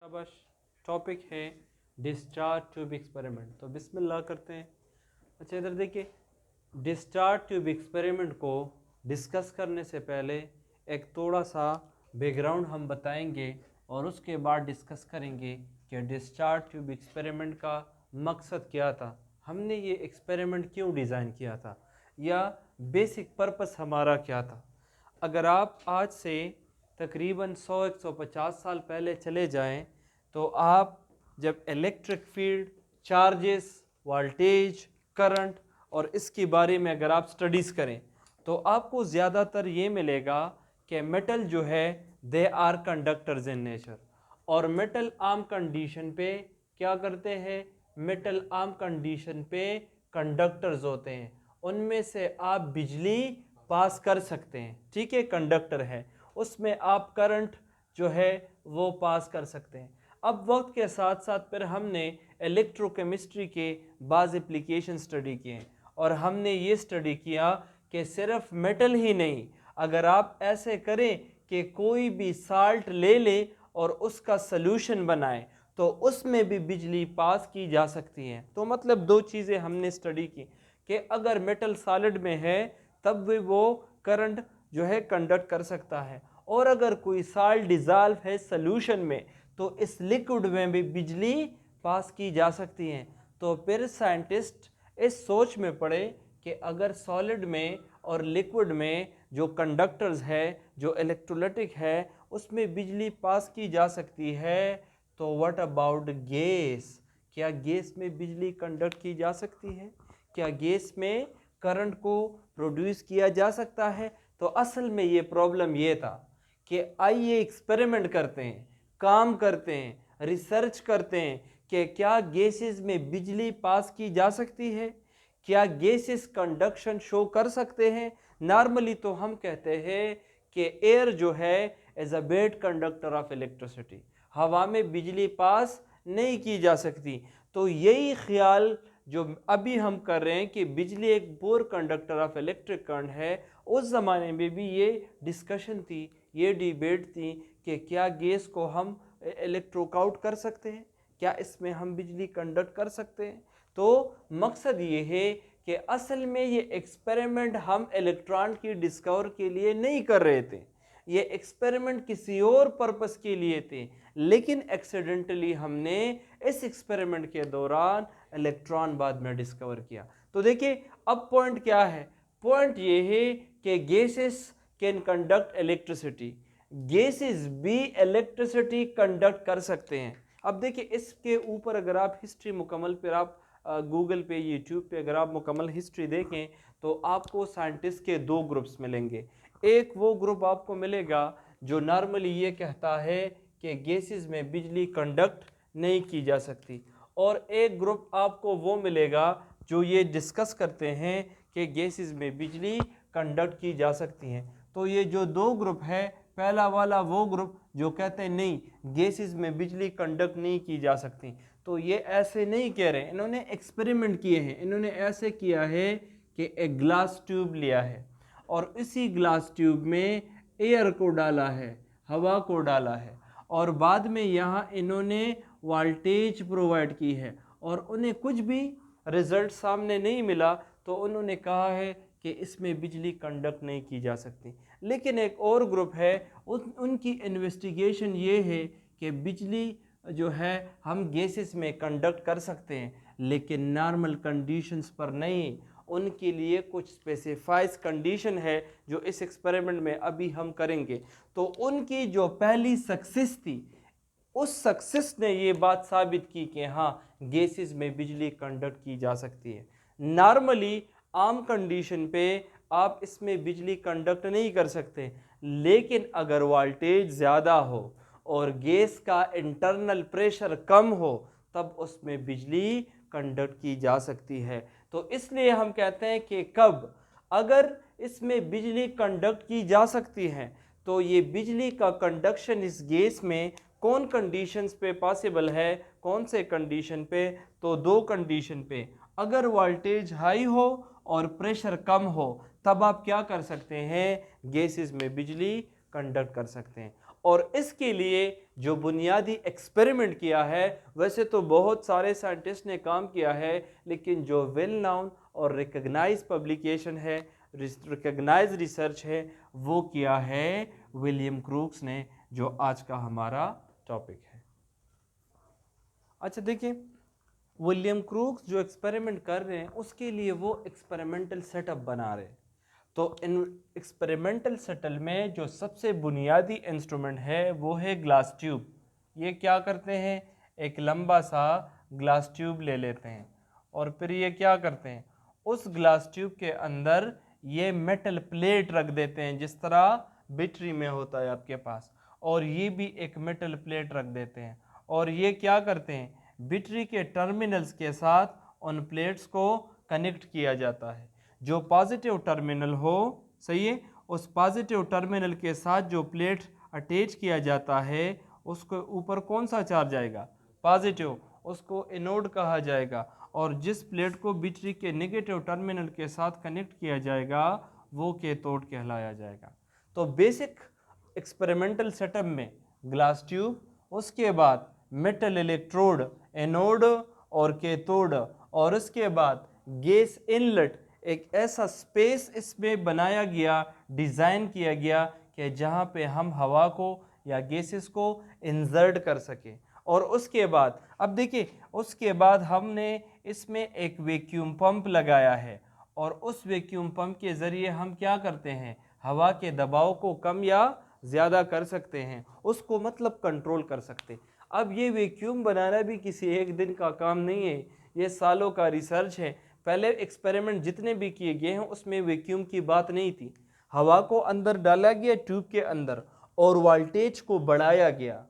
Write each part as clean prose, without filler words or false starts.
शाबाश। टॉपिक है discharge tube experiment. तो बिस्मिल्लाह करते हैं। अच्छा इधर देखिए, डिस्चार्ज ट्यूब एक्सपेरिमेंट को डिस्कस करने से पहले एक थोड़ा सा बैकग्राउंड हम बताएंगे और उसके बाद डिस्कस करेंगे कि डिस्चार्ज ट्यूब एक्सपेरिमेंट का मकसद क्या था, हमने ये एक्सपेरिमेंट क्यों डिज़ाइन किया था, या बेसिक पर्पस हमारा क्या था। अगर आप आज से तकरीबन 100-150 साल पहले चले जाएं तो आप जब electric field, charges, voltage, current और इसके बारे में अगर आप स्टडीज़ करें तो आपको ज़्यादातर ये मिलेगा कि मेटल जो है they are conductors in nature. और मेटल आम कंडीशन पे क्या करते हैं, मेटल आम कंडीशन पे कंडक्टर्स होते हैं, उनमें से आप बिजली पास कर सकते हैं। ठीक है, कंडक्टर है, उसमें आप करंट जो है वो पास कर सकते हैं। अब वक्त के साथ साथ फिर हमने इलेक्ट्रोकेमिस्ट्री के बाज़ एप्लीकेशन स्टडी किए और हमने ये स्टडी किया कि सिर्फ मेटल ही नहीं, अगर आप ऐसे करें कि कोई भी साल्ट ले ले और उसका सल्यूशन बनाए तो उसमें भी बिजली पास की जा सकती है। तो मतलब दो चीज़ें हमने स्टडी की कि अगर मेटल सॉलिड में है तब भी वो करंट जो है कंडक्ट कर सकता है, और अगर कोई साल्ट डिज़ाल्व है सॉल्यूशन में तो इस लिक्विड में भी बिजली पास की जा सकती है। तो फिर साइंटिस्ट इस सोच में पड़े कि अगर सॉलिड में और लिक्विड में जो कंडक्टर्स है, जो इलेक्ट्रोलाइटिक है, उसमें बिजली पास की जा सकती है, तो व्हाट अबाउट गैस, क्या गैस में बिजली कंडक्ट की जा सकती है, क्या गैस में करंट को प्रोड्यूस किया जा सकता है। तो असल में ये प्रॉब्लम ये था कि आइए एक्सपेरिमेंट करते हैं, काम करते हैं, रिसर्च करते हैं कि क्या गैसेस में बिजली पास की जा सकती है, क्या गैसेस कंडक्शन शो कर सकते हैं। नॉर्मली तो हम कहते हैं कि एयर जो है as a bad conductor of electricity, हवा में बिजली पास नहीं की जा सकती। तो यही ख्याल जो अभी हम कर रहे हैं कि बिजली एक poor conductor of electric current है, उस ज़माने में भी ये डिस्कशन थी, ये डिबेट थी कि क्या गैस को हम इलेक्ट्रोकाउट कर सकते हैं, क्या इसमें हम बिजली कंडक्ट कर सकते हैं। तो मकसद ये है कि असल में ये एक्सपेरिमेंट हम इलेक्ट्रॉन की डिस्कवर के लिए नहीं कर रहे थे, ये एक्सपेरिमेंट किसी और पर्पस के लिए थे, लेकिन एक्सीडेंटली हमने इस एक्सपेरिमेंट के दौरान इलेक्ट्रॉन बाद में डिस्कवर किया। तो देखिए अब पॉइंट क्या है, पॉइंट ये है कि gases can conduct electricity, gases भी इलेक्ट्रिसिटी कंडक्ट कर सकते हैं। अब देखिए इसके ऊपर अगर आप हिस्ट्री मुकम्मल पर आप गूगल पे, यूट्यूब पे अगर आप मुकम्मल हिस्ट्री देखें तो आपको साइंटिस्ट के दो ग्रुप्स मिलेंगे। एक वो ग्रुप आपको मिलेगा जो नॉर्मली ये कहता है कि गैसेस में बिजली कंडक्ट नहीं की जा सकती, और एक ग्रुप आपको वो मिलेगा जो ये डिस्कस करते हैं कि गैसेस में बिजली कंडक्ट की जा सकती हैं। तो ये जो दो ग्रुप है, पहला वाला वो ग्रुप जो कहते हैं नहीं गैसेस में बिजली कंडक्ट नहीं की जा सकती, तो ये ऐसे नहीं कह रहे, इन्होंने एक्सपेरिमेंट किए हैं। इन्होंने ऐसे किया है कि एक ग्लास ट्यूब लिया है और इसी ग्लास ट्यूब में एयर को डाला है, हवा को डाला है, और बाद में यहाँ इन्होंने वोल्टेज प्रोवाइड की है और उन्हें कुछ भी रिजल्ट सामने नहीं मिला, तो उन्होंने कहा है कि इसमें बिजली कंडक्ट नहीं की जा सकती। लेकिन एक और ग्रुप है, उनकी इन्वेस्टिगेशन ये है कि बिजली जो है हम गैसेस में कंडक्ट कर सकते हैं, लेकिन नॉर्मल कंडीशंस पर नहीं, उनके लिए कुछ स्पेसिफाइज कंडीशन है जो इस एक्सपेरिमेंट में अभी हम करेंगे। तो उनकी जो पहली सक्सेस थी, उस सक्सेस ने ये बात साबित की कि हाँ गैसेस में बिजली कंडक्ट की जा सकती है। नॉर्मली आम कंडीशन पे आप इसमें बिजली कंडक्ट नहीं कर सकते, लेकिन अगर वोल्टेज ज़्यादा हो और गैस का इंटरनल प्रेशर कम हो तब उसमें बिजली कंडक्ट की जा सकती है। तो इसलिए हम कहते हैं कि कब अगर इसमें बिजली कंडक्ट की जा सकती है तो ये बिजली का कंडक्शन इस गैस में कौन कंडीशंस पे पॉसिबल है, कौन से कंडीशन पे, तो दो कंडीशन पे, अगर वोल्टेज हाई हो और प्रेशर कम हो तब आप क्या कर सकते हैं, गैसेस में बिजली कंडक्ट कर सकते हैं। और इसके लिए जो बुनियादी एक्सपेरिमेंट किया है, वैसे तो बहुत सारे साइंटिस्ट ने काम किया है, लेकिन जो वेल नाउन और रिकग्नाइज पब्लिकेशन है, रिकग्नाइज रिसर्च है, वो किया है विलियम क्रूक्स ने, जो आज का हमारा टॉपिक है। अच्छा देखिए, विलियम क्रूक्स जो एक्सपेरिमेंट कर रहे हैं उसके लिए वो एक्सपेरिमेंटल सेटअप बना रहे हैं। तो इन एक्सपेरिमेंटल सेटअप में जो सबसे बुनियादी इंस्ट्रूमेंट है वो है ग्लास ट्यूब। ये क्या करते हैं, एक लंबा सा ग्लास ट्यूब ले लेते हैं और फिर ये क्या करते हैं, उस ग्लास ट्यूब के अंदर ये मेटल प्लेट रख देते हैं, जिस तरह बैटरी में होता है आपके पास, और ये भी एक मेटल प्लेट रख देते हैं। और ये क्या करते हैं, बैटरी के टर्मिनल्स के साथ उन प्लेट्स को कनेक्ट किया जाता है। जो पॉजिटिव टर्मिनल हो, सही है, उस पॉजिटिव टर्मिनल के साथ जो प्लेट अटैच किया जाता है उसके ऊपर कौन सा चार्ज आएगा, पॉजिटिव, उसको एनोड कहा जाएगा। और जिस प्लेट को बैटरी के नेगेटिव टर्मिनल के साथ कनेक्ट किया जाएगा वो कैथोड कहलाया जाएगा। तो बेसिक एक्सपेरिमेंटल सेटअप में ग्लास ट्यूब, उसके बाद मेटल इलेक्ट्रोड, एनोड और कैथोड, और उसके बाद गैस इनलेट, एक ऐसा स्पेस इसमें बनाया गया, डिज़ाइन किया गया कि जहाँ पे हम हवा को या गैसेस को इंसर्ट कर सकें। और उसके बाद अब देखिए, उसके बाद हमने इसमें एक वैक्यूम पंप लगाया है, और उस वैक्यूम पंप के ज़रिए हम क्या करते हैं, हवा के दबाव को कम या ज़्यादा कर सकते हैं, उसको मतलब कंट्रोल कर सकते हैं। अब ये वैक्यूम बनाना भी किसी एक दिन का काम नहीं है, ये सालों का रिसर्च है। पहले एक्सपेरिमेंट जितने भी किए गए हैं उसमें वैक्यूम की बात नहीं थी। हवा को अंदर डाला गया ट्यूब के अंदर और वोल्टेज को बढ़ाया गया।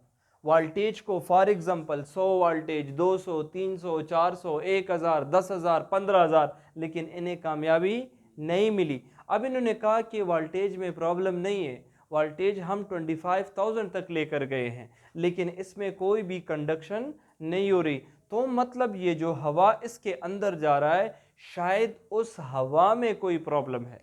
वोल्टेज को फॉर एग्जांपल 100 वोल्टेज, 200, 300, 400, 1000, 10,000, 15,000, लेकिन इन्हें कामयाबी नहीं मिली। अब इन्होंने कहा कि वोल्टेज में प्रॉब्लम नहीं है, वोल्टेज हम 25,000 तक लेकर गए हैं, लेकिन इसमें कोई भी कंडक्शन नहीं हो रही। तो मतलब ये जो हवा इसके अंदर जा रहा है, शायद उस हवा में कोई प्रॉब्लम है।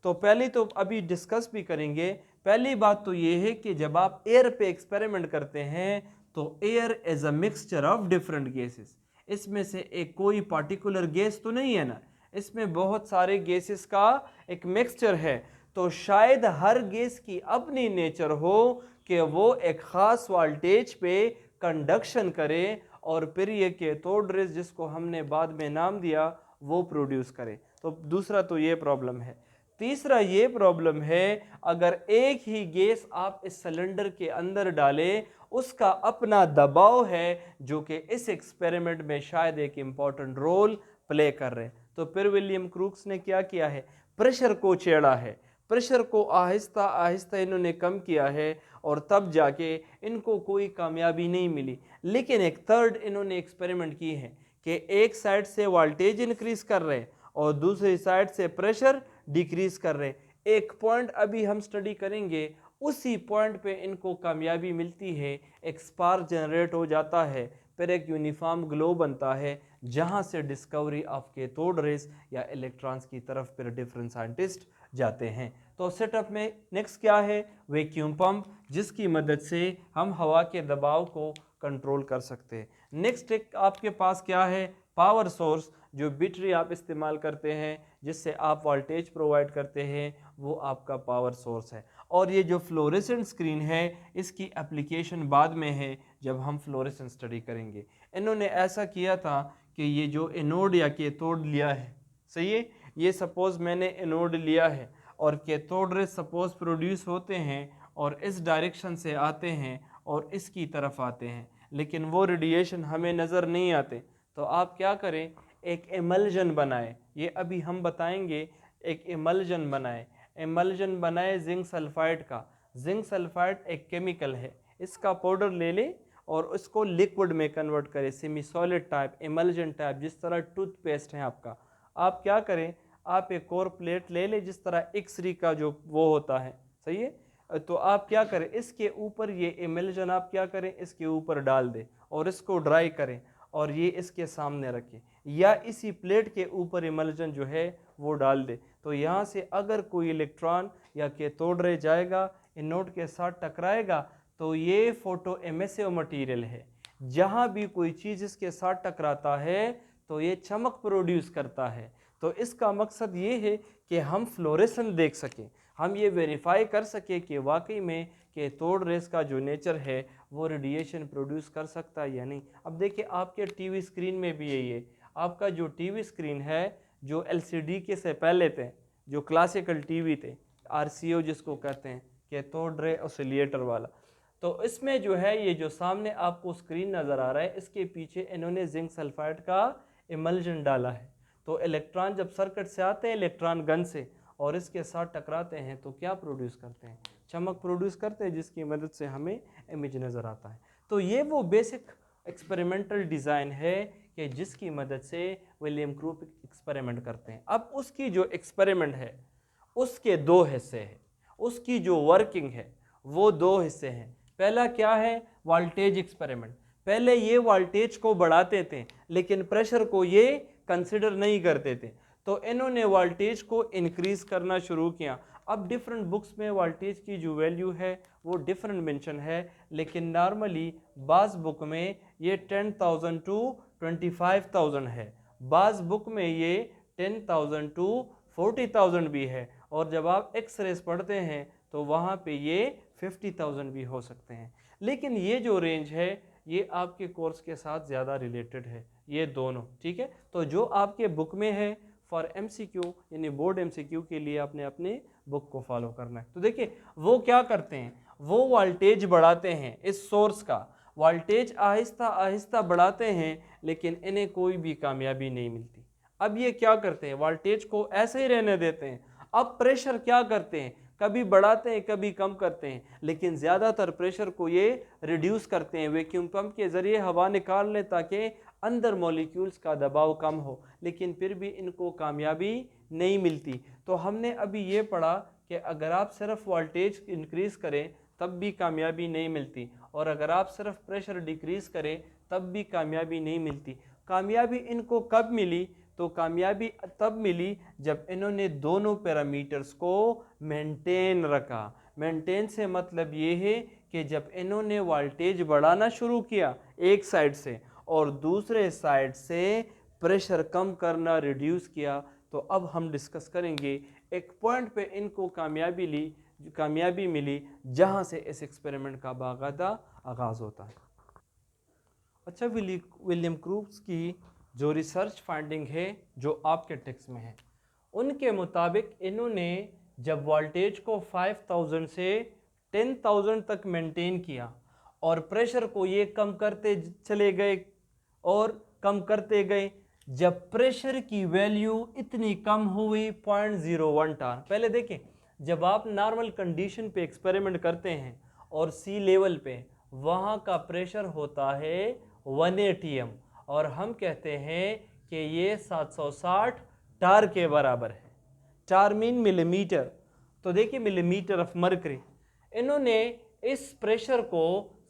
तो पहले तो अभी डिस्कस भी करेंगे। पहली बात तो ये है कि जब आप एयर पे एक्सपेरिमेंट करते हैं तो air is a mixture of different gases. इसमें से एक कोई पार्टिकुलर गैस तो नहीं है ना, इसमें बहुत सारे गैसेस का एक मिक्सचर है। तो शायद हर गैस की अपनी नेचर हो कि वो एक ख़ास वोल्टेज पे कंडक्शन करे और फिर ये कैथोड रेज, जिसको हमने बाद में नाम दिया, वो प्रोड्यूस करे। तो दूसरा तो ये प्रॉब्लम है। तीसरा ये प्रॉब्लम है, अगर एक ही गैस आप इस सिलेंडर के अंदर डालें, उसका अपना दबाव है जो कि इस एक्सपेरिमेंट में शायद एक इम्पॉर्टेंट रोल प्ले कर रहे हैं। तो फिर विलियम क्रूक्स ने क्या किया है, प्रेशर को छेड़ा है, प्रेशर को आहिस्ता आहिस्ता इन्होंने कम किया है, और तब जाके इनको कोई कामयाबी नहीं मिली। लेकिन एक थर्ड इन्होंने एक्सपेरिमेंट की है कि एक साइड से वोल्टेज इंक्रीज कर रहे हैं और दूसरी साइड से प्रेशर डिक्रीज कर रहे हैं। एक पॉइंट अभी हम स्टडी करेंगे, उसी पॉइंट पे इनको कामयाबी मिलती है, एक स्पार्क जनरेट हो जाता है, फिर एक यूनिफॉर्म ग्लो बनता है, जहाँ से डिस्कवरी ऑफ कैथोड रेज या इलेक्ट्रॉन्स की तरफ फिर डिफरेंट साइंटिस्ट जाते हैं। तो सेटअप में नेक्स्ट क्या है, वैक्यूम पंप, जिसकी मदद से हम हवा के दबाव को कंट्रोल कर सकते हैं। नेक्स्ट एक आपके पास क्या है, पावर सोर्स, जो बैटरी आप इस्तेमाल करते हैं जिससे आप वोल्टेज प्रोवाइड करते हैं, वो आपका पावर सोर्स है। और ये जो फ्लोरेसेंट स्क्रीन है, इसकी एप्लीकेशन बाद में है जब हम फ्लोरेसेंट स्टडी करेंगे। इन्होंने ऐसा किया था कि ये जो एनोड या कैथोड लिया है, सही है, ये सपोज़ मैंने एनोड लिया है और कैथोड रेज सपोज़ प्रोड्यूस होते हैं और इस डायरेक्शन से आते हैं और इसकी तरफ आते हैं, लेकिन वो रेडिएशन हमें नज़र नहीं आते। तो आप क्या करें, एक एमल्जन बनाए, ये अभी हम बताएंगे, एक एमल्जन बनाए। एमल्जन बनाए जिंक सल्फाइड का। जिंक सल्फाइड एक केमिकल है, इसका पाउडर ले ले और उसको लिक्विड में कन्वर्ट करें, सेमी सॉलिड टाइप, एमल्जन टाइप, जिस तरह टूथपेस्ट है आपका। आप क्या करें, आप एक और प्लेट ले लें जिस तरह एक्स-रे का जो वो होता है, सही है। तो आप क्या करें, इसके ऊपर ये एमल्जन आप क्या करें, इसके ऊपर डाल दें और इसको ड्राई करें और ये इसके सामने रखें, या इसी प्लेट के ऊपर एमल्जन जो है वो डाल दे। तो यहाँ से अगर कोई इलेक्ट्रॉन या कैथोड रे जाएगा, एनोड के साथ टकराएगा, तो ये फोटो एमिसिव मटेरियल है, जहाँ भी कोई चीज़ इसके साथ टकराता है तो ये चमक प्रोड्यूस करता है। तो इसका मकसद ये है कि हम फ्लोरेसेंस देख सकें, हम ये वेरीफाई कर सकें कि वाकई में कि तोड़ रेस का जो नेचर है वो रेडिएशन प्रोड्यूस कर सकता है या नहीं। अब देखिए आपके टीवी स्क्रीन में भी यही है, आपका जो टीवी स्क्रीन है जो एलसीडी के से पहले थे, जो क्लासिकल टीवी थे, आरसीओ जिसको कहते हैं कि तोड़ रे ऑसिलेटर वाला, तो इसमें जो है ये जो सामने आपको स्क्रीन नज़र आ रहा है इसके पीछे इन्होंने जिंक सल्फाइड का इमल्जन डाला है। तो इलेक्ट्रॉन जब सर्किट से आते हैं इलेक्ट्रॉन गन से और इसके साथ टकराते हैं तो क्या प्रोड्यूस करते हैं, चमक प्रोड्यूस करते हैं, जिसकी मदद से हमें इमेज नज़र आता है। तो ये वो बेसिक एक्सपेरिमेंटल डिज़ाइन है कि जिसकी मदद से विलियम क्रूप एक्सपेरिमेंट करते हैं। अब उसकी जो एक्सपेरिमेंट है उसके दो हिस्से हैं, उसकी जो वर्किंग है वो दो हिस्से हैं। पहला क्या है, वोल्टेज एक्सपेरिमेंट। पहले ये वोल्टेज को बढ़ाते थे लेकिन प्रेशर को ये कंसिडर नहीं करते थे, तो इन्होंने वोल्टेज को इंक्रीज करना शुरू किया। अब डिफरेंट बुक्स में वोल्टेज की जो वैल्यू है वो डिफरेंट मेंशन है, लेकिन नॉर्मली बाज़ बुक में ये 10,000 टू 25,000 है, बाज़ बुक में ये 10,000 टू 40,000 भी है, और जब आप एक्स रेस पढ़ते हैं तो वहाँ पे ये 50,000 भी हो सकते हैं। लेकिन ये जो रेंज है ये आपके कोर्स के साथ ज़्यादा रिलेटेड है, ये दोनों, ठीक है। तो जो आपके बुक में है फॉर एमसीक्यू यानी बोर्ड एमसीक्यू के लिए आपने अपने बुक को फॉलो करना है। तो देखिए वो क्या करते हैं, वो वोल्टेज बढ़ाते हैं, इस सोर्स का वोल्टेज आहिस्ता आहिस्ता बढ़ाते हैं लेकिन इन्हें कोई भी कामयाबी नहीं मिलती। अब ये क्या करते हैं, वोल्टेज को ऐसे ही रहने देते हैं। अब प्रेशर क्या करते हैं, कभी बढ़ाते हैं कभी कम करते हैं, लेकिन ज़्यादातर प्रेशर को ये रिड्यूस करते हैं, वैक्यूम पंप के ज़रिए हवा निकाल लें ताकि अंदर मॉलिक्यूल्स का दबाव कम हो, लेकिन फिर भी इनको कामयाबी नहीं मिलती। तो हमने अभी ये पढ़ा कि अगर आप सिर्फ वोल्टेज इंक्रीज़ करें तब भी कामयाबी नहीं मिलती, और अगर आप सिर्फ प्रेशर डिक्रीज़ करें तब भी कामयाबी नहीं मिलती। कामयाबी इनको कब मिली, तो कामयाबी तब मिली जब इन्होंने दोनों पैरामीटर्स को मेंटेन रखा। मेंटेन से मतलब ये है कि जब इन्होंने वोल्टेज बढ़ाना शुरू किया एक साइड से और दूसरे साइड से प्रेशर कम करना रिड्यूस किया, तो अब हम डिस्कस करेंगे एक पॉइंट पे इनको कामयाबी मिली जहाँ से इस एक्सपेरिमेंट का बाकायदा आगाज़ होता है। अच्छा, विलियम क्रूप्स की जो रिसर्च फाइंडिंग है जो आपके टेक्स्ट में है, उनके मुताबिक इन्होंने जब वोल्टेज को 5,000 से 10,000 तक मेंटेन किया और प्रेशर को ये कम करते चले गए और कम करते गए, जब प्रेशर की वैल्यू इतनी कम हुई 0.01 टार। पहले देखें, जब आप नॉर्मल कंडीशन पे एक्सपेरिमेंट करते हैं और सी लेवल पे वहाँ का प्रेशर होता है 1 atm और हम कहते हैं कि ये 760 टार के बराबर है। टार मीन मिलीमीटर, तो देखिए मिलीमीटर ऑफ मर्करी। इन्होंने इस प्रेशर को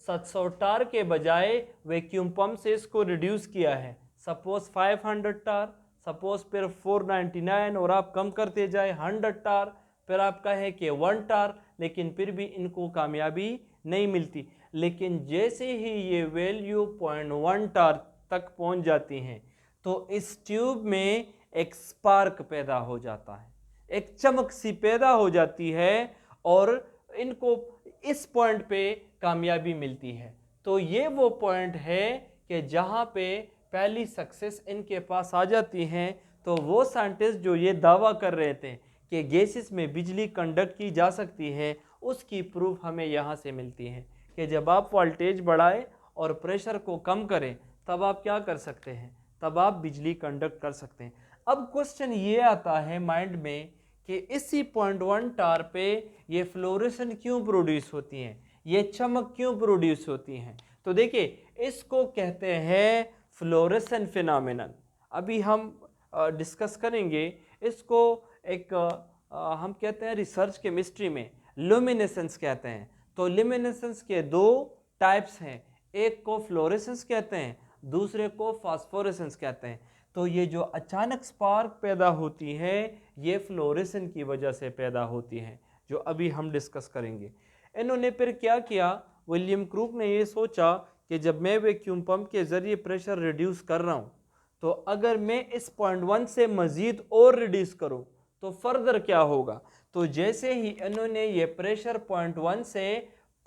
700 टार के बजाय वैक्यूम पंप से इसको रिड्यूस किया है। सपोज 500 टार, सपोज फिर 499 और आप कम करते जाए 100 टार, फिर आपका है कि 1 टार, लेकिन फिर भी इनको कामयाबी नहीं मिलती। लेकिन जैसे ही ये वैल्यू 0.1 टार तक पहुंच जाती हैं तो इस ट्यूब में एक स्पार्क पैदा हो जाता है, एक चमक सी पैदा हो जाती है और इनको इस पॉइंट पे कामयाबी मिलती है। तो ये वो पॉइंट है कि जहाँ पे पहली सक्सेस इनके पास आ जाती हैं। तो वो साइंटिस्ट जो ये दावा कर रहे थे कि गैसेस में बिजली कंडक्ट की जा सकती है, उसकी प्रूफ हमें यहाँ से मिलती है कि जब आप वोल्टेज बढ़ाएं और प्रेशर को कम करें तब आप क्या कर सकते हैं, तब आप बिजली कंडक्ट कर सकते हैं। अब क्वेश्चन ये आता है माइंड में कि इसी 0.1 टार पे ये फ्लोरेसेंट क्यों प्रोड्यूस होती हैं, ये चमक क्यों प्रोड्यूस होती हैं। तो देखिए इसको कहते हैं फ्लोरेसेंट फिनोमेनन। अभी हम डिस्कस करेंगे इसको। एक हम कहते हैं रिसर्च केमिस्ट्री में ल्यूमिनेसेंस कहते हैं। तो ल्यूमिनेसेंस के दो टाइप्स हैं, एक को फ्लोरेसेंस कहते हैं, दूसरे को फास्फोरेसेंस कहते हैं। तो ये जो अचानक स्पार्क पैदा होती है ये फ्लोरेसेंस की वजह से पैदा होती हैं, जो अभी हम डिस्कस करेंगे। इन्होंने फिर क्या किया, विलियम क्रूक ने ये सोचा कि जब मैं वैक्यूम पंप के ज़रिए प्रेशर रिड्यूस कर रहा हूँ, तो अगर मैं इस 0.1 से मज़ीद और रिड्यूस करूँ तो फर्दर क्या होगा। तो जैसे ही इन्होंने ये प्रेशर 0.1 से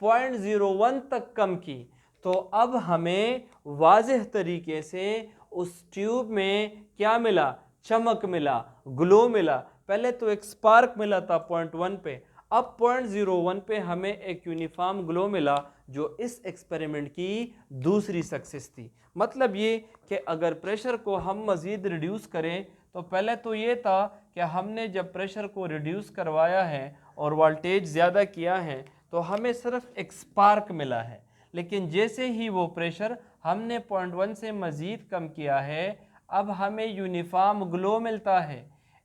0.01 तक कम की, तो अब हमें वाज़ेह तरीके से उस ट्यूब में क्या मिला, चमक मिला, ग्लो मिला। पहले तो एक स्पार्क मिला था 0.1 पे, अब 0.01 पे हमें एक यूनिफॉर्म ग्लो मिला, जो इस एक्सपेरिमेंट की दूसरी सक्सेस थी। मतलब ये कि अगर प्रेशर को हम मज़ीद रिड्यूस करें, तो पहले तो ये था कि हमने जब प्रेशर को रिड्यूस करवाया है और वोल्टेज ज़्यादा किया है तो हमें सिर्फ एक स्पार्क मिला है, लेकिन जैसे ही वो प्रेशर हमने 0.1 से मज़ीद कम किया है, अब हमें यूनिफॉर्म ग्लो मिलता है,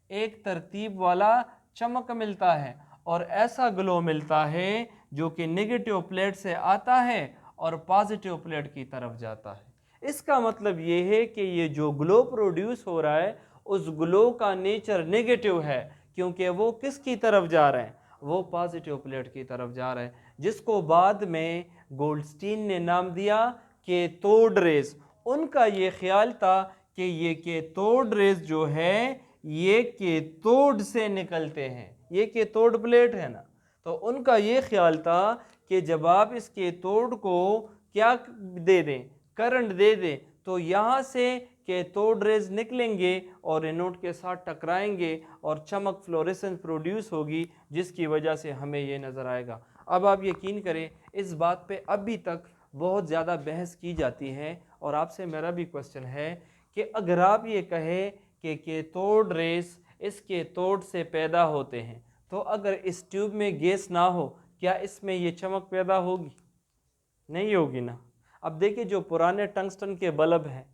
एक तरतीब वाला चमक मिलता है, और ऐसा ग्लो मिलता है जो कि नेगेटिव प्लेट से आता है और पॉजिटिव प्लेट की तरफ जाता है। इसका मतलब ये है कि ये जो ग्लो प्रोड्यूस हो रहा है, उस ग्लो का नेचर नेगेटिव है, क्योंकि वो किसकी तरफ जा रहे हैं, वो पॉजिटिव प्लेट की तरफ जा रहे हैं, जिसको बाद में गोल्डस्टीन ने नाम दिया कैथोड रेज। उनका ये ख्याल था कि ये कैथोड रेज जो है ये कैथोड से निकलते हैं, ये कैथोड प्लेट है ना, तो उनका ये ख्याल था कि जब आप इस कैथोड को क्या दे दें, करंट दे दें, तो यहाँ से कैथोड रेज निकलेंगे और एनोड के साथ टकराएंगे और चमक फ्लोरेसेंस प्रोड्यूस होगी, जिसकी वजह से हमें ये नज़र आएगा। अब आप यकीन करें इस बात पे अभी तक बहुत ज़्यादा बहस की जाती है, और आपसे मेरा भी क्वेश्चन है कि अगर आप ये कहें कि कैथोड रेज इस कैथोड से पैदा होते हैं, तो अगर इस ट्यूब में गैस ना हो, क्या इसमें ये चमक पैदा होगी? नहीं होगी ना। अब देखिए जो पुराने टंगस्टन के बल्ब हैं,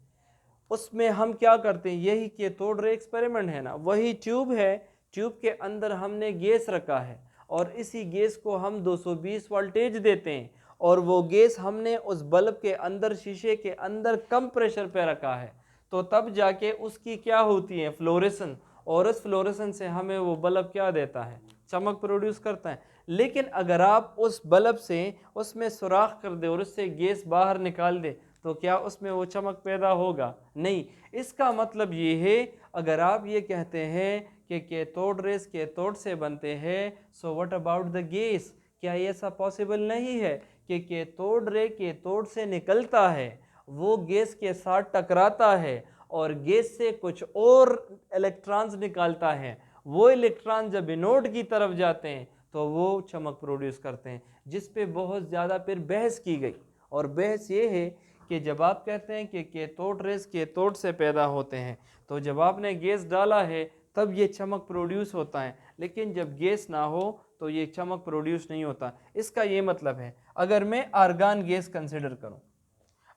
उसमें हम क्या करते हैं, यही कैथोड रे एक्सपेरिमेंट है ना, वही ट्यूब है, ट्यूब के अंदर हमने गैस रखा है और इसी गैस को हम 220 वोल्टेज देते हैं, और वो गैस हमने उस बल्ब के अंदर, शीशे के अंदर कम प्रेशर पे रखा है, तो तब जाके उसकी क्या होती है, फ्लोरेसन, और उस फ्लोरेसन से हमें वो बल्ब क्या देता है, चमक प्रोड्यूस करता है। लेकिन अगर आप उस बल्ब से उसमें सुराख कर दे और उससे गैस बाहर निकाल दे, तो क्या उसमें वो चमक पैदा होगा? नहीं। इसका मतलब ये है, अगर आप ये कहते हैं कि कैथोड रेज कैथोड से बनते हैं, so what about the gas? क्या ऐसा पॉसिबल नहीं है कि कैथोड रे कैथोड से निकलता है, वो गैस के साथ टकराता है और गैस से कुछ और इलेक्ट्रॉन्स निकालता है, वो इलेक्ट्रॉन जब एनोड की तरफ जाते हैं तो वो चमक प्रोड्यूस करते हैं, जिस पे बहुत ज़्यादा फिर बहस की गई। और बहस ये है कि जब आप कहते हैं कि कैथोड रेज कैथोड से पैदा होते हैं, तो जब आपने गैस डाला है तब ये चमक प्रोड्यूस होता है, लेकिन जब गैस ना हो तो ये चमक प्रोड्यूस नहीं होता। इसका ये मतलब है, अगर मैं आर्गन गैस कंसिडर करूं,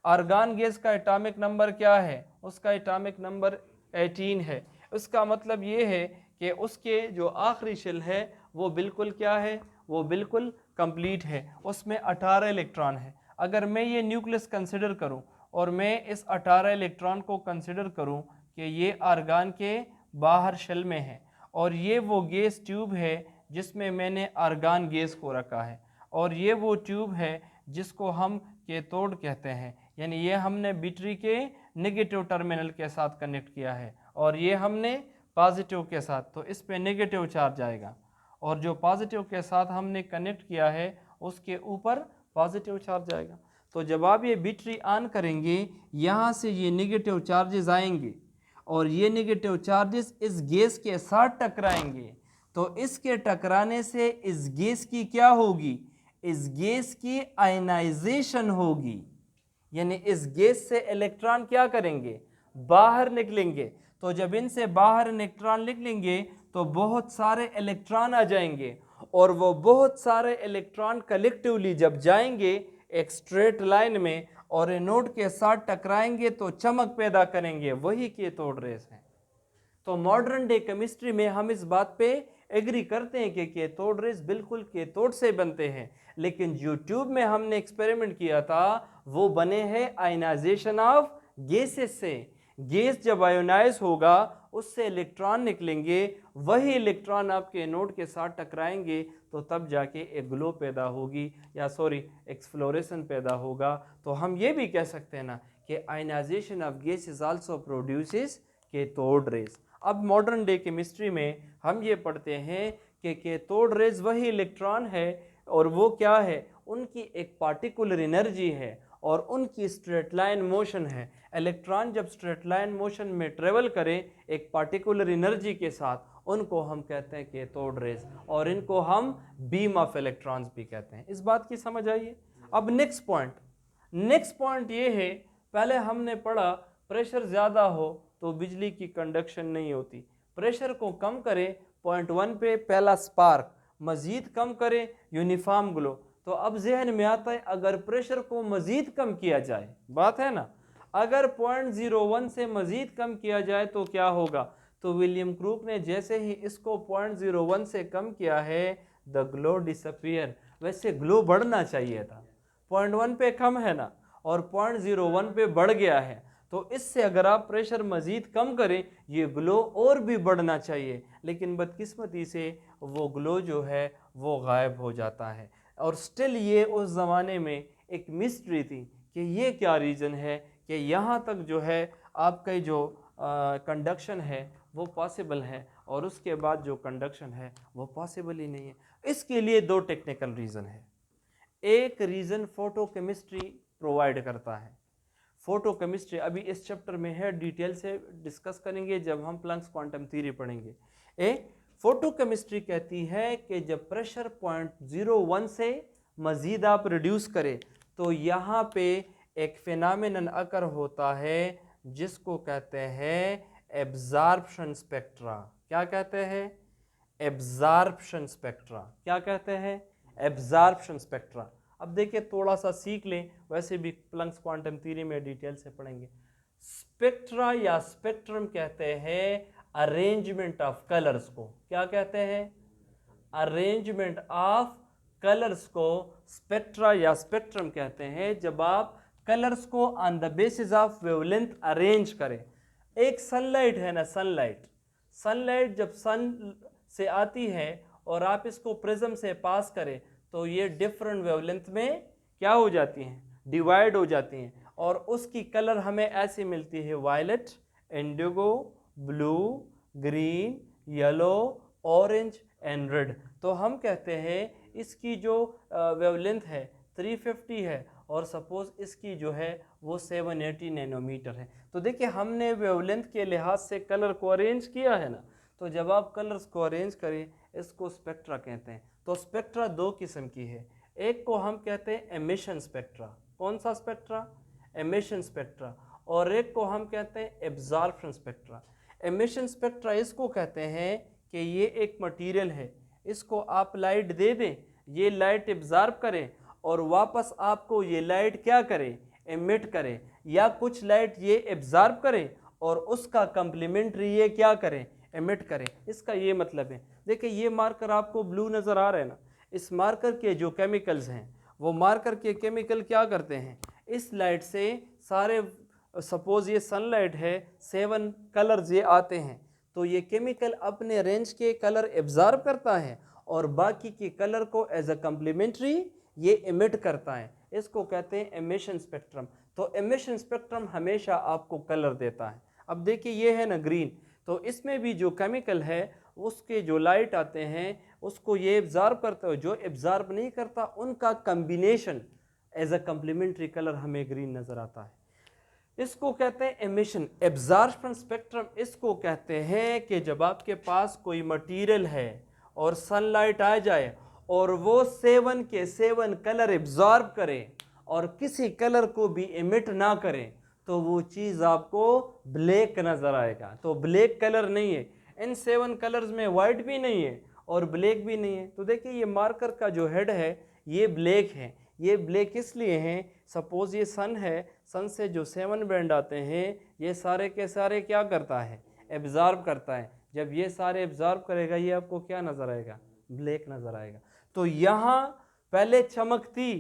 आर्गन गैस का एटॉमिक नंबर क्या है, उसका एटॉमिक नंबर 18 है। उसका मतलब ये है कि उसके जो आखिरी शेल है वो बिल्कुल क्या है, वो बिल्कुल कंप्लीट है, उसमें 18 इलेक्ट्रॉन है। अगर मैं ये न्यूक्लियस कंसिडर करूं और मैं इस 18 इलेक्ट्रॉन को कंसिडर करूं कि ये आर्गन के बाहर शेल में है, और ये वो गैस ट्यूब है जिसमें मैंने आर्गन गैस को रखा है, और ये वो ट्यूब है जिसको हम कैथोड कहते हैं, यानी ये हमने बैटरी के नेगेटिव टर्मिनल के साथ कनेक्ट किया है और ये हमने पॉजिटिव के साथ, तो इस पे नेगेटिव चार्ज आएगा, और जो पॉजिटिव के साथ हमने कनेक्ट किया है उसके ऊपर पॉजिटिव चार्ज आएगा। तो जब आप ये बैटरी ऑन करेंगे, यहाँ से ये नेगेटिव चार्जेस आएंगे और ये नेगेटिव चार्जेस इस गैस के साथ टकराएंगे, तो इसके टकराने से इस गैस की क्या होगी, इस गैस की आयनाइजेशन होगी, यानी इस गैस से इलेक्ट्रॉन क्या करेंगे, बाहर निकलेंगे। तो जब इनसे बाहर इलेक्ट्रॉन निकलेंगे तो बहुत सारे इलेक्ट्रॉन आ जाएंगे, और वो बहुत सारे इलेक्ट्रॉन कलेक्टिवली जब जाएंगे एक स्ट्रेट लाइन में और एनोड के साथ टकराएंगे तो चमक पैदा करेंगे, वही कैथोड रेज है। तो मॉडर्न डे केमिस्ट्री में हम इस बात पे एग्री करते हैं कि कैथोड रेज बिल्कुल कैथोड से बनते हैं, लेकिन जो ट्यूब में हमने एक्सपेरिमेंट किया था वो बने हैं आयनाइजेशन ऑफ गैसेस से। गैस जब आयोनाइज होगा उससे इलेक्ट्रॉन निकलेंगे, वही इलेक्ट्रॉन आपके एनोड के साथ टकराएंगे तो तब जाके एक ग्लो पैदा होगी, या सॉरी एक्सफ्लोरेशन पैदा होगा। तो हम ये भी कह सकते हैं ना कि ionisation of gas is also produces cathode rays. अब मॉडर्न डे केमिस्ट्री में हम ये पढ़ते हैं कि कैथोड रेज वही इलेक्ट्रॉन है, और वो क्या है, उनकी एक पार्टिकुलर एनर्जी है और उनकी स्ट्रेट लाइन मोशन है। इलेक्ट्रॉन जब स्ट्रेट लाइन मोशन में ट्रेवल करे एक पार्टिकुलर एनर्जी के साथ, उनको हम कहते हैं कैथोड रेज, और इनको हम बीम ऑफ इलेक्ट्रॉन्स भी कहते हैं। इस बात की समझ आइए। अब नेक्स्ट पॉइंट ये है, पहले हमने पढ़ा प्रेशर ज़्यादा हो तो बिजली की कंडक्शन नहीं होती, प्रेशर को कम करें 0.1 पे पहला स्पार्क, मज़ीद कम करें यूनिफॉर्म ग्लो। तो अब जहन में आता है अगर प्रेशर को मज़ीद कम किया जाए, बात है ना, अगर 0.01 से मज़ीद कम किया जाए तो क्या होगा। तो विलियम क्रूक ने जैसे ही इसको 0.01 से कम किया है, द ग्लो डिसअपीयर। वैसे ग्लो बढ़ना चाहिए था, 0.1 पे कम है ना, और 0.01 पे बढ़ गया है, तो इससे अगर आप प्रेशर मज़ीद कम करें ये ग्लो और भी बढ़ना चाहिए, लेकिन बदकिस्मती से वो ग्लो जो है वो गायब हो जाता है। और स्टिल ये उस ज़माने में एक मिस्ट्री थी कि ये क्या रीज़न है कि यहाँ तक जो है आपका जो कंडक्शन है वो पॉसिबल है, और उसके बाद जो कंडक्शन है वो पॉसिबल ही नहीं है। इसके लिए दो टेक्निकल रीज़न है। एक रीज़न फोटोकेमिस्ट्री प्रोवाइड करता है। फोटोकेमिस्ट्री अभी इस चैप्टर में है, डिटेल से डिस्कस करेंगे जब हम प्लैंक्स क्वांटम थ्योरी पढ़ेंगे। फोटोकेमिस्ट्री कहती है कि जब प्रेशर 0.01 से मज़ीद आप रिड्यूस करें तो यहाँ पे एक फिनोमेनन अकर होता है जिसको कहते हैं एब्जॉर्प्शन स्पेक्ट्रा। क्या कहते हैं? Absorption spectra. क्या कहते हैं? Absorption spectra. अब देखिए थोड़ा सा सीख लें, वैसे भी प्लैंक्स क्वांटम थ्योरी में डिटेल से पढ़ेंगे। स्पेक्ट्रा या स्पेक्ट्रम कहते हैं अरेंजमेंट ऑफ कलर्स को। क्या कहते हैं? अरेंजमेंट ऑफ कलर्स को स्पेक्ट्रा या स्पेक्ट्रम कहते हैं, जब आप कलर्स को on the basis of wavelength arrange करें। एक सनलाइट है ना, सनलाइट जब सन से आती है और आप इसको प्रिज्म से पास करें तो ये डिफरेंट वेवलेंथ में क्या हो जाती हैं? डिवाइड हो जाती हैं, और उसकी कलर हमें ऐसी मिलती है violet, indigo, blue, green, yellow, orange and red. तो हम कहते हैं इसकी जो वेवलेंथ है 350 है, और सपोज इसकी जो है वो 780 नैनोमीटर है। तो देखिए हमने वेवलेंथ के लिहाज से कलर को अरेंज किया है ना, तो जब आप कलर्स को अरेंज करें इसको स्पेक्ट्रा कहते हैं। तो स्पेक्ट्रा दो किस्म की है, एक को हम कहते हैं एमिशन स्पेक्ट्रा। कौन सा स्पेक्ट्रा? Emission spectra. और एक को हम कहते हैं एब्जॉर्प्शन स्पेक्ट्रा। एमिशन स्पेक्ट्रा इसको कहते हैं कि ये एक मटेरियल है, इसको आप लाइट दे दें, ये लाइट एब्जॉर्ब करें और वापस आपको ये लाइट क्या करे? एमिट करे, या कुछ लाइट ये एब्जॉर्ब करें और उसका कंप्लीमेंट्री ये क्या करें? एमिट करें। इसका ये मतलब है। देखिए ये मार्कर आपको ब्लू नज़र आ रहा है ना, इस मार्कर के जो केमिकल्स हैं वो मार्कर के केमिकल क्या करते हैं? इस लाइट से सारे, सपोज ये सनलाइट है, 7 कलर्स ये आते हैं, तो ये केमिकल अपने रेंज के कलर एब्जॉर्ब करता है और बाकी के कलर को एज अ कम्प्लीमेंट्री ये एमिट करता है। इसको कहते हैं एमिशन स्पेक्ट्रम। तो एमिशन स्पेक्ट्रम हमेशा आपको कलर देता है। अब देखिए ये है ना ग्रीन, तो इसमें भी जो केमिकल है उसके जो लाइट आते हैं उसको ये एब्जॉर्ब करता है, जो एब्जॉर्ब नहीं करता उनका combination as a complementary colour हमें ग्रीन नज़र आता है। इसको कहते हैं एमिशन। एब्जॉर्प्शन स्पेक्ट्रम इसको कहते हैं कि जब आपके पास कोई मटेरियल है और सनलाइट आ जाए और वो 7 के 7 कलर एब्जॉर्ब करे और किसी कलर को भी एमिट ना करे, तो वो चीज़ आपको ब्लैक नज़र आएगा। तो ब्लैक कलर नहीं है, इन 7 कलर्स में वाइट भी नहीं है और ब्लैक भी नहीं है। तो देखिए ये मार्कर का जो हेड है ये ब्लैक है। ये ब्लैक इसलिए है, सपोज ये सन है, सन से जो 7 बैंड आते हैं ये सारे के सारे क्या करता है? एब्जॉर्ब करता है। जब ये सारे एब्जॉर्ब करेगा ये आपको क्या नज़र आएगा? ब्लैक नज़र आएगा। तो यहाँ पहले चमक थी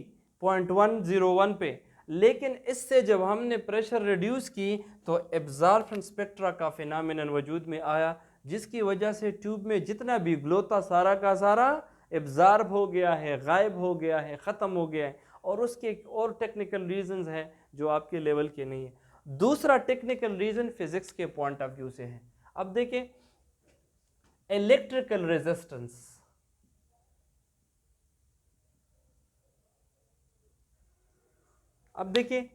0.101 पे, लेकिन इससे जब हमने प्रेशर रिड्यूस की तो एब्जॉर्प्शन स्पेक्ट्रा का फिनोमेनन वजूद में आया, जिसकी वजह से ट्यूब में जितना भी ग्लो था सारा का सारा एब्ज़ॉर्ब हो गया है, गायब हो गया है, ख़त्म हो गया है, और उसके और टेक्निकल रीजंस हैं जो आपके लेवल के नहीं है। दूसरा टेक्निकल रीजन फिजिक्स के पॉइंट ऑफ व्यू से है। अब देखें इलेक्ट्रिकल रेजिस्टेंस, अब देखिए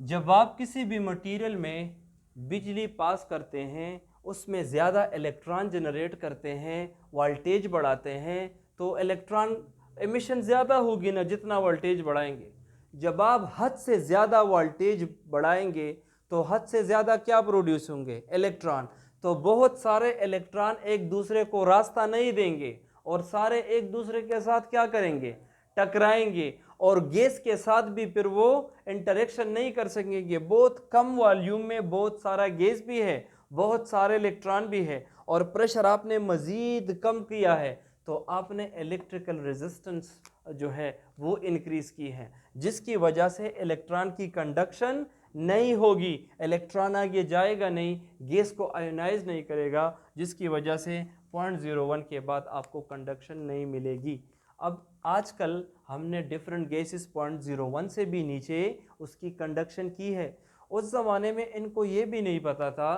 जब आप किसी भी मटेरियल में बिजली पास करते हैं, उसमें ज़्यादा इलेक्ट्रॉन जनरेट करते हैं, वोल्टेज बढ़ाते हैं, तो इलेक्ट्रॉन एमिशन ज़्यादा होगी ना जितना वोल्टेज बढ़ाएंगे। जब आप हद से ज़्यादा वोल्टेज बढ़ाएंगे तो हद से ज़्यादा क्या प्रोड्यूस होंगे, इलेक्ट्रॉन। तो बहुत सारे इलेक्ट्रॉन एक दूसरे को रास्ता नहीं देंगे और सारे एक दूसरे के साथ क्या करेंगे, टकराएंगे, और गैस के साथ भी फिर वो इंटरेक्शन नहीं कर सकेंगे। बहुत कम वॉल्यूम में बहुत सारा गैस भी है, बहुत सारे इलेक्ट्रॉन भी है, और प्रेशर आपने मज़ीद कम किया है तो आपने इलेक्ट्रिकल रेजिस्टेंस जो है वो इंक्रीज की है, जिसकी वजह से इलेक्ट्रॉन की कंडक्शन नहीं होगी, इलेक्ट्रॉन आगे जाएगा नहीं, गैस को आयोनाइज नहीं करेगा, जिसकी वजह से 0.01 के बाद आपको कंडक्शन नहीं मिलेगी। अब आजकल हमने डिफरेंट गैसेस 0.01 से भी नीचे उसकी कंडक्शन की है। उस ज़माने में इनको ये भी नहीं पता था,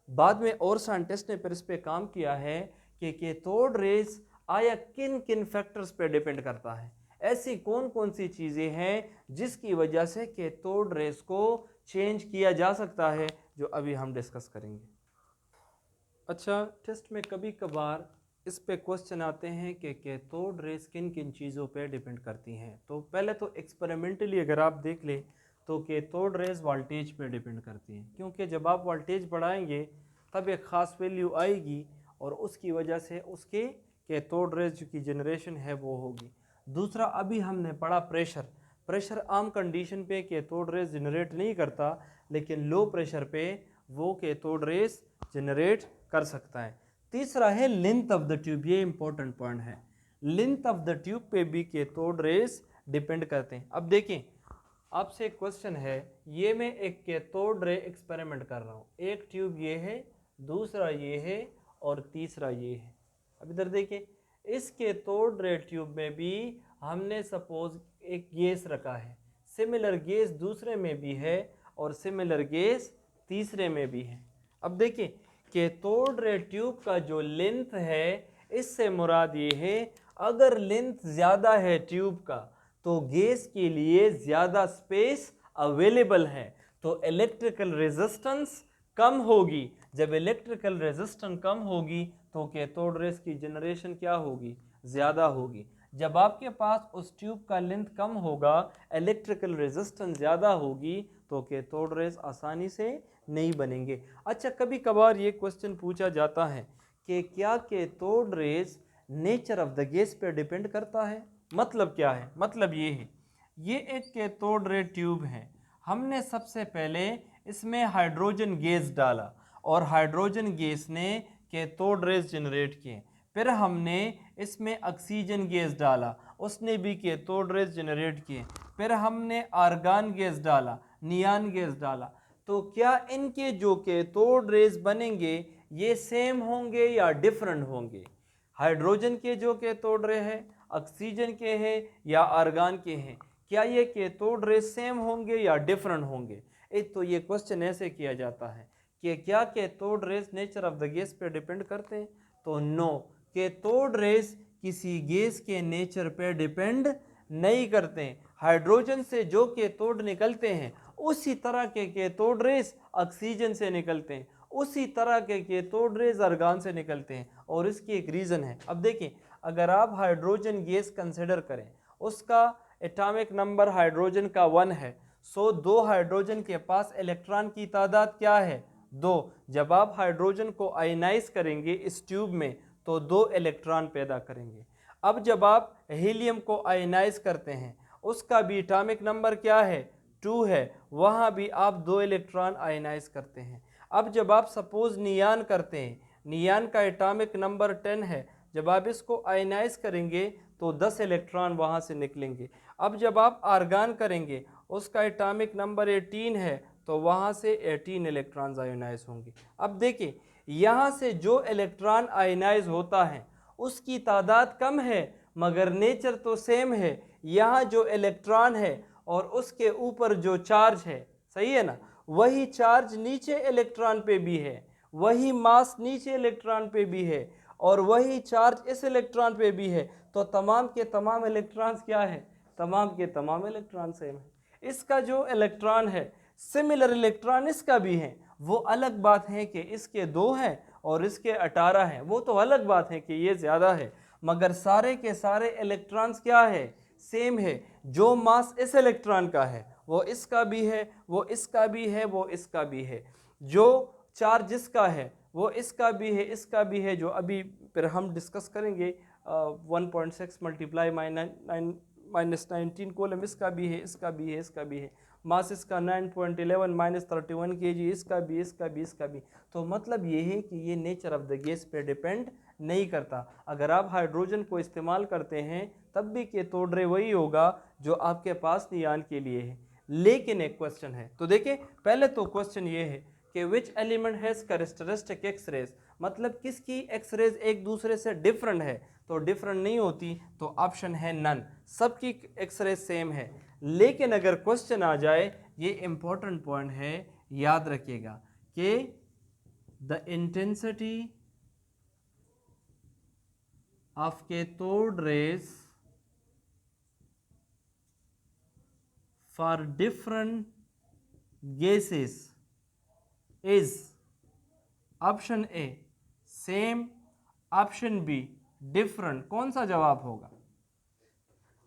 बाद में और साइंटिस्ट ने फिर इस पे काम किया है कि कैथोड रेज आया किन किन फैक्टर्स पे डिपेंड करता है, ऐसी कौन कौन सी चीज़ें हैं जिसकी वजह से कैथोड रेज को चेंज किया जा सकता है, जो अभी हम डिस्कस करेंगे। अच्छा, टेस्ट में कभी कभार इस पे क्वेश्चन आते हैं कि कैथोड रेज किन किन चीज़ों पे डिपेंड करती हैं। तो पहले तो एक्सपेरिमेंटली अगर आप देख लें तो कैथोड रेज वोल्टेज पे डिपेंड करती हैं, क्योंकि जब आप वोल्टेज बढ़ाएंगे तब एक ख़ास वैल्यू आएगी और उसकी वजह से उसके कैथोड रेज की जनरेशन है वो होगी। दूसरा, अभी हमने पढ़ा प्रेशर, प्रेशर आम कंडीशन पे कैथोड रेज जनरेट नहीं करता, लेकिन लो प्रेशर पे वो कैथोड रेज जनरेट कर सकता है। तीसरा है लेंथ ऑफ द ट्यूब, ये इंपॉर्टेंट पॉइंट है, लेंथ ऑफ द ट्यूब पे भी कैथोड रेज डिपेंड करते हैं। अब देखें आपसे एक क्वेश्चन है, ये मैं एक कैथोड रे एक्सपेरिमेंट कर रहा हूँ, एक ट्यूब ये है, दूसरा ये है और तीसरा ये है। अब इधर देखें, इस कैथोड रे ट्यूब में भी हमने सपोज एक गैस रखा है, सिमिलर गैस दूसरे में भी है और सिमिलर गैस तीसरे में भी है। अब देखिए कैथोड रे ट्यूब का जो लेंथ है, इससे मुराद ये है अगर लेंथ ज़्यादा है ट्यूब का तो गैस के लिए ज़्यादा स्पेस अवेलेबल है, तो इलेक्ट्रिकल रेजिस्टेंस कम होगी। जब इलेक्ट्रिकल रेजिस्टेंस कम होगी तो कैथोड रेज की जनरेशन क्या होगी, ज़्यादा होगी। जब आपके पास उस ट्यूब का लेंथ कम होगा, इलेक्ट्रिकल रेजिस्टेंस ज़्यादा होगी, तो कैथोड रेज आसानी से नहीं बनेंगे। अच्छा, कभी कभार ये क्वेश्चन पूछा जाता है कि क्या cathode rays nature of the gas पे डिपेंड करता है। मतलब क्या है, मतलब ये है, ये एक कैथोड रे ट्यूब है, हमने सबसे पहले इसमें हाइड्रोजन गैस डाला और हाइड्रोजन गैस ने कैथोड रेज जनरेट किए, फिर हमने इसमें ऑक्सीजन गैस डाला, उसने भी कैथोड रेज जनरेट किए, फिर हमने आर्गन गैस डाला, नियान गैस डाला। तो क्या इनके जो कैथोड रेज बनेंगे ये सेम होंगे या डिफरेंट होंगे? हाइड्रोजन के जो कैथोड रे हैं, ऑक्सीजन के हैं या आर्गन के हैं, क्या ये कैथोड रे सेम होंगे या डिफरेंट होंगे? एक तो ये क्वेश्चन ऐसे किया जाता है कि क्या cathode rays nature of the gas पे डिपेंड करते हैं, तो नो, कैथोड रेज किसी गैस के नेचर पे डिपेंड नहीं करते हैं। हाइड्रोजन से जो कैथोड निकलते हैं उसी तरह के कैथोड रेज ऑक्सीजन से निकलते हैं, उसी तरह के कैथोड रेज आर्गन से निकलते हैं, और इसकी एक रीज़न है। अब देखिए, अगर आप हाइड्रोजन गैस कंसिडर करें, उसका एटॉमिक नंबर हाइड्रोजन का 1 है, सो 2 हाइड्रोजन के पास इलेक्ट्रॉन की तादाद क्या है, 2। जब आप हाइड्रोजन को आयनाइज करेंगे इस ट्यूब में तो 2 इलेक्ट्रॉन पैदा करेंगे। अब जब आप हीलियम को आयनाइज करते हैं, उसका भी एटॉमिक नंबर क्या है, 2 है, वहाँ भी आप 2 इलेक्ट्रॉन आयनाइज करते हैं। अब जब आप सपोज नियान करते हैं, नियान का एटॉमिक नंबर 10 है, जब आप इसको आयनाइज करेंगे तो 10 इलेक्ट्रॉन वहाँ से निकलेंगे। अब जब आप आर्गन करेंगे, उसका एटॉमिक नंबर 18 है, तो वहाँ से 18 इलेक्ट्रॉन्स आयोनाइज होंगे। अब देखिए, यहाँ से जो इलेक्ट्रॉन आयोनाइज होता है उसकी तादाद कम है मगर नेचर तो सेम है। यहाँ जो इलेक्ट्रॉन है और उसके ऊपर जो चार्ज है, सही है ना, वही चार्ज नीचे इलेक्ट्रॉन पे भी है, वही मास नीचे इलेक्ट्रॉन पे भी है और वही चार्ज इस इलेक्ट्रॉन पे भी है। तो तमाम के तमाम इलेक्ट्रॉन्स क्या है, तमाम के तमाम इलेक्ट्रॉन सेम है। इसका जो इलेक्ट्रॉन है सिमिलर इलेक्ट्रॉन इसका भी है। वो अलग बात है कि इसके 2 हैं और इसके 18 हैं, वो तो अलग बात है कि ये ज़्यादा है, मगर सारे के सारे इलेक्ट्रॉन्स क्या है, सेम है। जो मास इस इलेक्ट्रॉन का है वो इसका भी है, वो इसका भी है, वो इसका भी है। जो चार्ज इसका है वो इसका भी है, इसका भी है, जो अभी फिर हम डिस्कस करेंगे। 1.6 मल्टीप्लाई -19 कोलम इसका भी है, इसका भी है, इसका भी है। मास इसका 9.11 -31 kg, इसका भी, इसका भी, इसका भी। तो मतलब ये है कि ये नेचर ऑफ द गैस पे डिपेंड नहीं करता। अगर आप हाइड्रोजन को इस्तेमाल करते हैं तब भी के तोड़रे वही होगा जो आपके पास नियान के लिए है। लेकिन एक क्वेश्चन है, तो देखिए पहले तो क्वेश्चन ये है कि which element has characteristic X rays, मतलब किसकी एक्स रेज एक दूसरे से डिफरेंट है। तो डिफरेंट नहीं होती, तो ऑप्शन है नन, सबकी एक्स रेज सेम है। लेकिन अगर क्वेश्चन आ जाए, ये इंपॉर्टेंट पॉइंट है, याद रखिएगा कि the intensity of cathode rays for different gases is option A same, option be different. कौन सा जवाब होगा?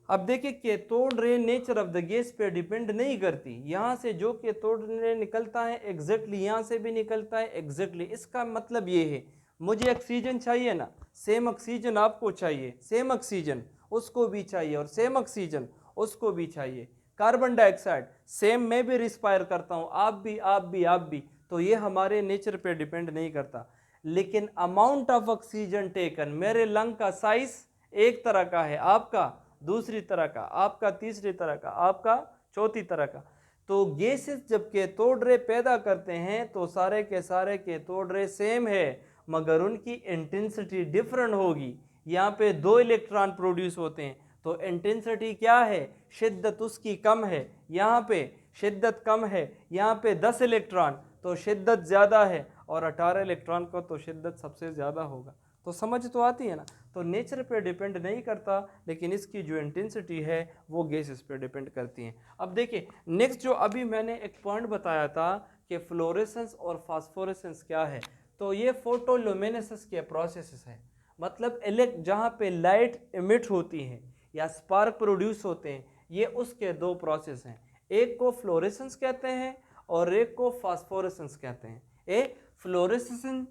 अब देखिए cathode ray nature of the gas पे डिपेंड नहीं करती। यहाँ से जो कैथोड रे निकलता है एग्जैक्टली यहाँ से भी निकलता है एग्जैक्टली। इसका मतलब ये है मुझे ऑक्सीजन चाहिए ना, सेम ऑक्सीजन आपको चाहिए, सेम ऑक्सीजन उसको भी चाहिए और सेम ऑक्सीजन उसको भी चाहिए। कार्बन डाइऑक्साइड सेम मैं भी रिस्पायर करता हूँ, आप भी, आप भी, आप भी। तो ये हमारे नेचर पे डिपेंड नहीं करता। लेकिन अमाउंट ऑफ ऑक्सीजन टेकन, मेरे लंग का साइज एक तरह का है, आपका दूसरी तरह का, आपका तीसरी तरह का, आपका चौथी तरह का। तो गैसेस जब कैथोड रे पैदा करते हैं तो सारे के सारे कैथोड रे सेम है मगर उनकी इंटेंसिटी डिफरेंट होगी। यहाँ पे 2 इलेक्ट्रॉन प्रोड्यूस होते हैं तो इंटेंसिटी क्या है, शिद्दत उसकी कम है। यहाँ पे शिद्दत कम है, यहाँ पे 10 इलेक्ट्रॉन तो शिद्दत ज़्यादा है और 18 इलेक्ट्रॉन को तो शिद्दत सबसे ज़्यादा होगा। तो समझ तो आती है ना। तो नेचर पे डिपेंड नहीं करता, लेकिन इसकी जो इंटेंसिटी है वो गैसेस पे डिपेंड करती हैं। अब देखिए नेक्स्ट जो अभी मैंने एक पॉइंट बताया था कि फ्लोरेसेंस और फास्फोरेसेंस क्या है, तो ये फोटोल्यूमिनेसेंस के प्रोसेस है। मतलब जहाँ पे लाइट इमिट होती है या स्पार्क प्रोड्यूस होते हैं, ये उसके 2 प्रोसेस हैं। एक को फ्लोरेसेंस कहते हैं और एक को फास्फोरेसेंस कहते हैं। फ्लोरेसेंस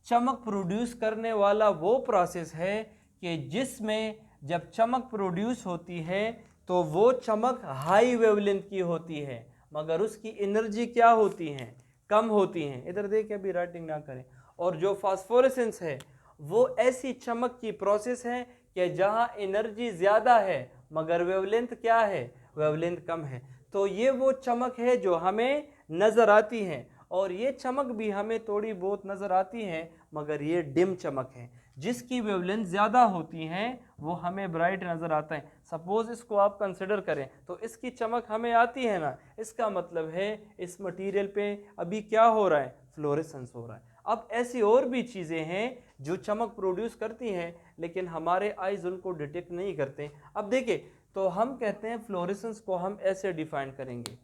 चमक प्रोड्यूस करने वाला वो प्रोसेस है कि जिसमें जब चमक प्रोड्यूस होती है तो वो चमक हाई वेवलेंथ की होती है मगर उसकी एनर्जी क्या होती है, कम होती हैं। इधर देखिए अभी राइटिंग ना करें। और जो फास्फोरेसेंस है वो ऐसी चमक की प्रोसेस है कि जहाँ एनर्जी ज़्यादा है मगर वेवलेंथ क्या है, वेवलेंथ कम है। तो ये वो चमक है जो हमें नज़र आती है और ये चमक भी हमें थोड़ी बहुत नज़र आती है मगर ये डिम चमक है। जिसकी वेवलेंथ ज़्यादा होती हैं वो हमें ब्राइट नज़र आता है। सपोज़ इसको आप कंसिडर करें तो इसकी चमक हमें आती है ना, इसका मतलब है इस मटेरियल पे अभी क्या हो रहा है, फ्लोरेसेंस हो रहा है। अब ऐसी और भी चीज़ें हैं जो चमक प्रोड्यूस करती हैं लेकिन हमारे आइज़ उनको डिटेक्ट नहीं करते। अब देखिए तो हम कहते हैं फ्लोरेसेंस को हम ऐसे डिफाइन करेंगे,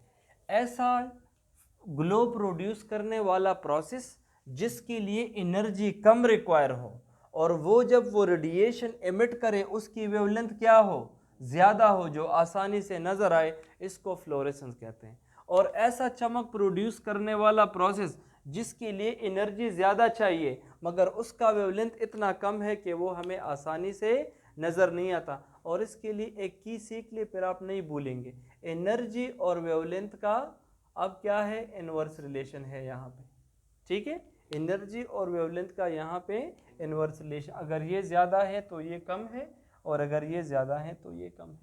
ऐसा ग्लो प्रोड्यूस करने वाला प्रोसेस जिसके लिए एनर्जी कम रिक्वायर हो और वो जब वो रेडिएशन एमिट करे उसकी वेवलेंथ क्या हो, ज़्यादा हो, जो आसानी से नज़र आए, इसको फ्लोरेसेंस कहते हैं। और ऐसा चमक प्रोड्यूस करने वाला प्रोसेस जिसके लिए एनर्जी ज़्यादा चाहिए मगर उसका वेवलेंथ इतना कम है कि वो हमें आसानी से नज़र नहीं आता। और इसके लिए एक की सीख लिए फिर आप नहीं भूलेंगे, एनर्जी और वेवलेंथ का अब क्या है, इनवर्स रिलेशन है यहाँ पे, ठीक है। एनर्जी और वेवलेंथ का यहाँ पे इनवर्स रिलेशन, अगर ये ज़्यादा है तो ये कम है और अगर ये ज़्यादा है तो ये कम है।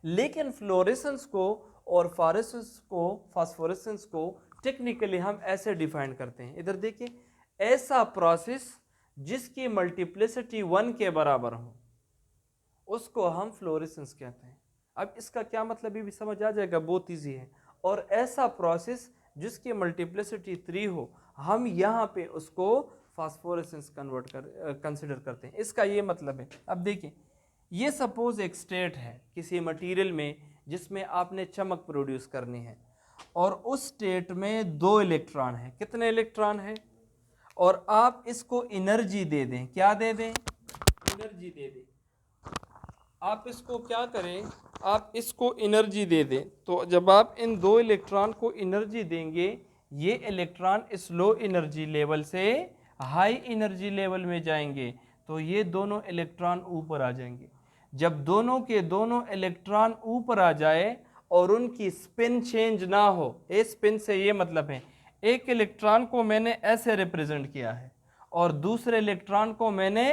लेकिन फ्लोरेसेंस को और फास्फोरेसेंस को टेक्निकली हम ऐसे डिफाइन करते हैं। इधर देखिए, ऐसा प्रोसेस जिसकी मल्टीप्लिसिटी 1 के बराबर हो उसको हम फ्लोरेसेंस कहते हैं। अब इसका क्या मतलब ये भी समझ आ जाएगा, बहुत ईजी है। और ऐसा प्रोसेस जिसकी मल्टीप्लिसिटी 3 हो हम यहाँ पे उसको फास्फोरेसेंस कंसिडर करते हैं। इसका ये मतलब है, अब देखिए ये सपोज एक स्टेट है किसी मटेरियल में जिसमें आपने चमक प्रोड्यूस करनी है और उस स्टेट में 2 इलेक्ट्रॉन है। कितने इलेक्ट्रॉन है? और आप इसको एनर्जी दे दें। क्या दे दें? एनर्जी दे दें। आप इसको क्या करें, आप इसको एनर्जी दे दें। तो जब आप इन 2 इलेक्ट्रॉन को एनर्जी देंगे ये इलेक्ट्रॉन इस लो एनर्जी लेवल से हाई एनर्जी लेवल में जाएंगे, तो ये दोनों इलेक्ट्रॉन ऊपर आ जाएंगे। जब दोनों के दोनों इलेक्ट्रॉन ऊपर आ जाए और उनकी स्पिन चेंज ना हो, ए स्पिन से ये मतलब है एक इलेक्ट्रॉन को मैंने ऐसे रिप्रेजेंट किया है और दूसरे इलेक्ट्रॉन को मैंने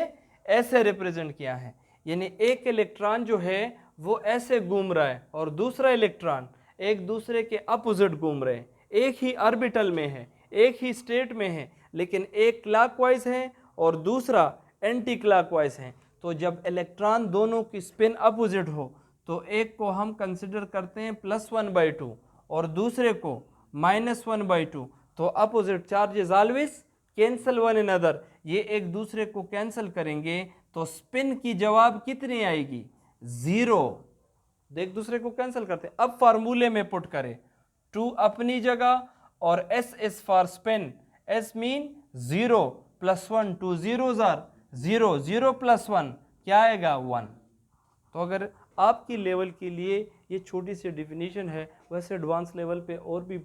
ऐसे रिप्रेजेंट किया है, यानी एक इलेक्ट्रॉन जो है वो ऐसे घूम रहा है और दूसरा इलेक्ट्रॉन एक दूसरे के अपोजिट घूम रहे हैं, एक ही ऑर्बिटल में है, एक ही स्टेट में है, लेकिन एक क्लॉकवाइज है और दूसरा एंटी क्लॉकवाइज है। तो जब इलेक्ट्रॉन दोनों की स्पिन अपोजिट हो तो एक को हम कंसिडर करते हैं +1/2 और दूसरे को -1/2। तो opposite charges always cancel one another, ये एक दूसरे को कैंसिल करेंगे तो स्पिन की जवाब कितनी आएगी? 0। एक दूसरे को कैंसिल करते हैं। अब फार्मूले में पुट करें 2 अपनी जगह और S is for spin, S mean 0 + 1, 2 zeros are 0, 0 + 1 क्या आएगा? 1। तो अगर आपकी लेवल के लिए ये छोटी सी डिफिनीशन है, वैसे एडवांस लेवल पे और भी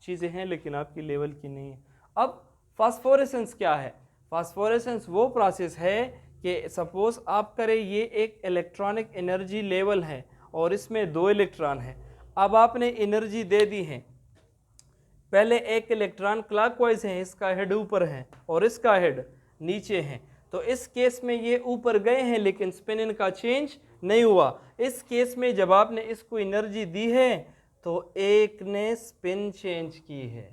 चीज़ें हैं लेकिन आपकी लेवल की नहीं है। अब फास्फोरेसेंस क्या है? फास्फोरेसेंस वो प्रोसेस है कि सपोज आप करें ये एक इलेक्ट्रॉनिक एनर्जी लेवल है और इसमें 2 इलेक्ट्रॉन है। अब आपने एनर्जी दे दी है, पहले एक इलेक्ट्रॉन क्लॉकवाइज है, इसका हेड ऊपर है और इसका हेड नीचे है। तो इस केस में ये ऊपर गए हैं लेकिन स्पिन इनका चेंज नहीं हुआ। इस केस में जब आपने इसको एनर्जी दी है तो एक ने स्पिन चेंज की है।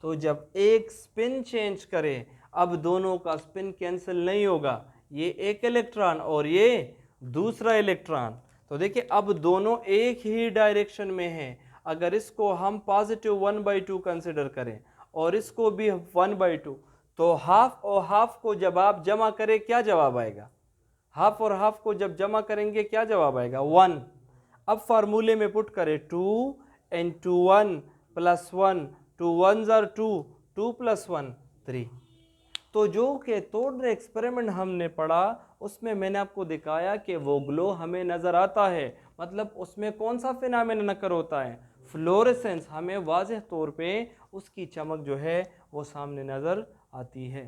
तो जब एक स्पिन चेंज करे अब दोनों का स्पिन कैंसिल नहीं होगा, ये एक इलेक्ट्रॉन और ये दूसरा इलेक्ट्रॉन। तो देखिए अब दोनों एक ही डायरेक्शन में हैं। अगर इसको हम पॉजिटिव 1/2 कंसिडर करें और इसको भी 1/2, तो हाफ और हाफ को जब आप जमा करें क्या जवाब आएगा? हाफ और हाफ को जब जमा करेंगे क्या जवाब आएगा? 1। अब फार्मूले में पुट करें 2 × 1 + 1, 2 1s are 2, 2 + 1 3। तो जो कि तोड़ एक्सपेरिमेंट हमने पढ़ा उसमें मैंने आपको दिखाया कि वो ग्लो हमें नज़र आता है, मतलब उसमें कौन सा फिनोमेना नकर होता है? फ्लोरेसेंस। हमें वाज़ेह तौर पे उसकी चमक जो है वो सामने नज़र आती है।